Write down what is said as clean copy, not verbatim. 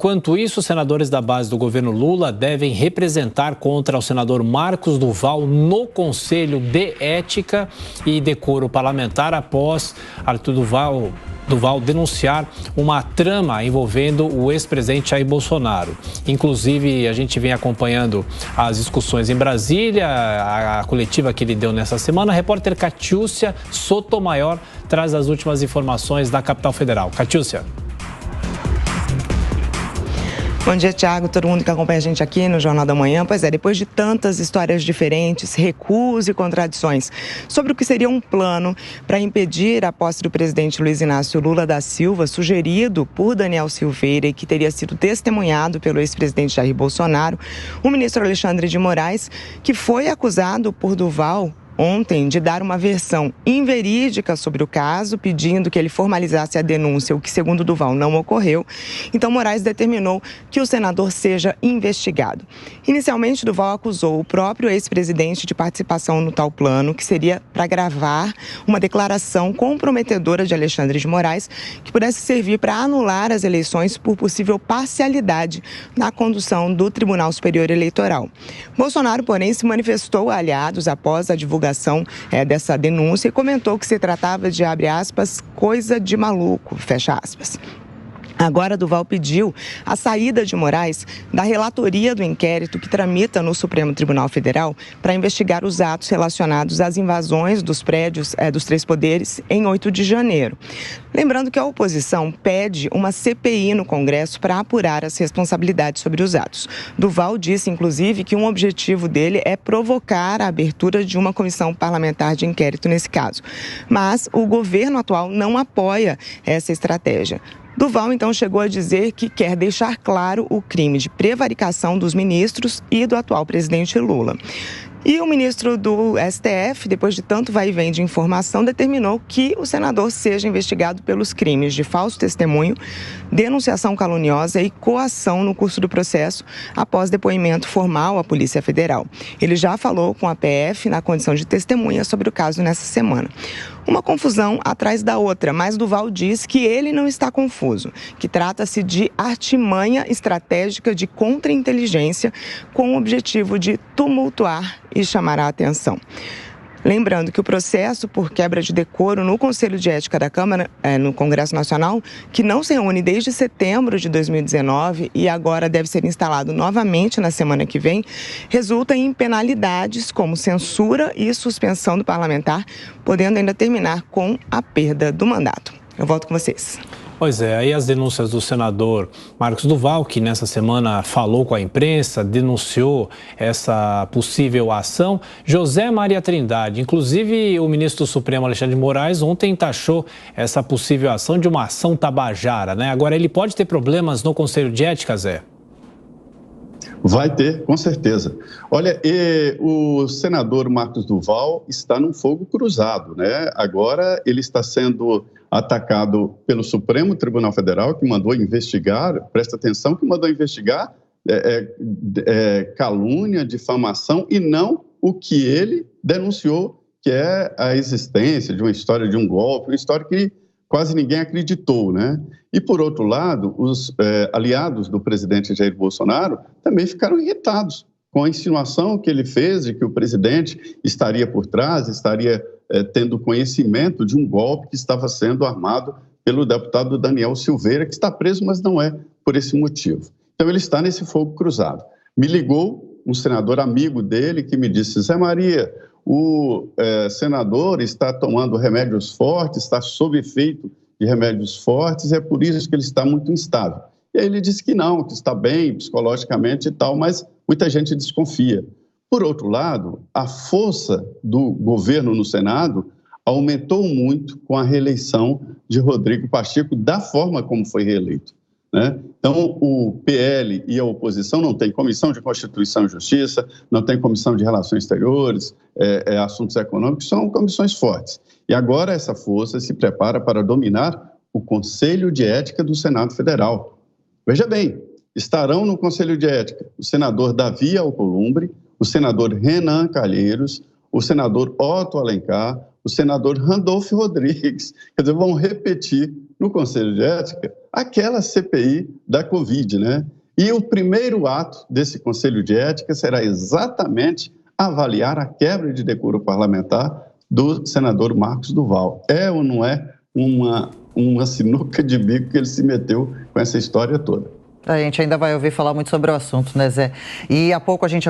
Enquanto isso, os senadores da base do governo Lula devem representar contra o senador Marcos Duval no Conselho de Ética e Decoro Parlamentar após Arthur Duval denunciar uma trama envolvendo o ex-presidente Jair Bolsonaro. Inclusive, a gente vem acompanhando as discussões em Brasília, a coletiva que ele deu nessa semana. A repórter Catiúcia Sotomayor traz as últimas informações da capital federal. Catiúcia. Bom dia, Thiago, todo mundo que acompanha a gente aqui no Jornal da Manhã. Pois é, depois de tantas histórias diferentes, recuos e contradições sobre o que seria um plano para impedir a posse do presidente Luiz Inácio Lula da Silva, sugerido por Daniel Silveira e que teria sido testemunhado pelo ex-presidente Jair Bolsonaro, o ministro Alexandre de Moraes, que foi acusado por Duval ontem de dar uma versão inverídica sobre o caso, pedindo que ele formalizasse a denúncia, o que, segundo Duval, não ocorreu. Então, Moraes determinou que o senador seja investigado. Inicialmente, Duval acusou o próprio ex-presidente de participação no tal plano, que seria para gravar uma declaração comprometedora de Alexandre de Moraes, que pudesse servir para anular as eleições por possível parcialidade na condução do Tribunal Superior Eleitoral. Bolsonaro, porém, se manifestou a aliados após a divulgação dessa denúncia e comentou que se tratava de, abre aspas, coisa de maluco, fecha aspas. Agora, Duval pediu a saída de Moraes da relatoria do inquérito que tramita no Supremo Tribunal Federal para investigar os atos relacionados às invasões dos prédios dos três poderes em 8 de janeiro. Lembrando que a oposição pede uma CPI no Congresso para apurar as responsabilidades sobre os atos. Duval disse, inclusive, que um objetivo dele é provocar a abertura de uma comissão parlamentar de inquérito nesse caso. Mas o governo atual não apoia essa estratégia. Duval, então, chegou a dizer que quer deixar claro o crime de prevaricação dos ministros e do atual presidente Lula. E o ministro do STF, depois de tanto vai e vem de informação, determinou que o senador seja investigado pelos crimes de falso testemunho, denunciação caluniosa e coação no curso do processo após depoimento formal à Polícia Federal. Ele já falou com a PF na condição de testemunha sobre o caso nessa semana. Uma confusão atrás da outra, mas Duval diz que ele não está confuso, que trata-se de artimanha estratégica de contra-inteligência com o objetivo de tumultuar e chamar a atenção. Lembrando que o processo por quebra de decoro no Conselho de Ética da Câmara, no Congresso Nacional, que não se reúne desde setembro de 2019 e agora deve ser instalado novamente na semana que vem, resulta em penalidades como censura e suspensão do parlamentar, podendo ainda terminar com a perda do mandato. Eu volto com vocês. Pois é, aí as denúncias do senador Marcos Duval, que nessa semana falou com a imprensa, denunciou essa possível ação. José Maria Trindade, inclusive o ministro do Supremo Alexandre de Moraes, ontem taxou essa possível ação de uma ação tabajara, né? Agora, ele pode ter problemas no Conselho de Ética, Zé? Vai ter, com certeza. Olha, o senador Marcos Duval está num fogo cruzado, né? Agora ele está sendo atacado pelo Supremo Tribunal Federal, que mandou investigar, presta atenção, que mandou investigar calúnia, difamação e não o que ele denunciou, que é a existência de uma história de um golpe, uma história que quase ninguém acreditou, né? E, por outro lado, os aliados do presidente Jair Bolsonaro também ficaram irritados com a insinuação que ele fez de que o presidente estaria por trás, estaria tendo conhecimento de um golpe que estava sendo armado pelo deputado Daniel Silveira, que está preso, mas não é por esse motivo. Então, ele está nesse fogo cruzado. Me ligou um senador amigo dele que me disse: Zé Maria, o senador está tomando remédios fortes, está sob efeito de remédios fortes, é por isso que ele está muito instável. E aí ele disse que não, que está bem psicologicamente e tal, mas muita gente desconfia. Por outro lado, a força do governo no Senado aumentou muito com a reeleição de Rodrigo Pacheco, da forma como foi reeleito, né? Então, o PL e a oposição não tem comissão de Constituição e Justiça, não tem comissão de Relações Exteriores, assuntos econômicos, são comissões fortes. E agora essa força se prepara para dominar o Conselho de Ética do Senado Federal. Veja bem, estarão no Conselho de Ética o senador Davi Alcolumbre, o senador Renan Calheiros, o senador Otto Alencar, o senador Randolfo Rodrigues. Quer dizer, vão repetir no Conselho de Ética aquela CPI da Covid, né? E o primeiro ato desse Conselho de Ética será exatamente avaliar a quebra de decoro parlamentar do senador Marcos Duval. É ou não é uma sinuca de bico que ele se meteu com essa história toda? A gente ainda vai ouvir falar muito sobre o assunto, né, Zé? E há pouco a gente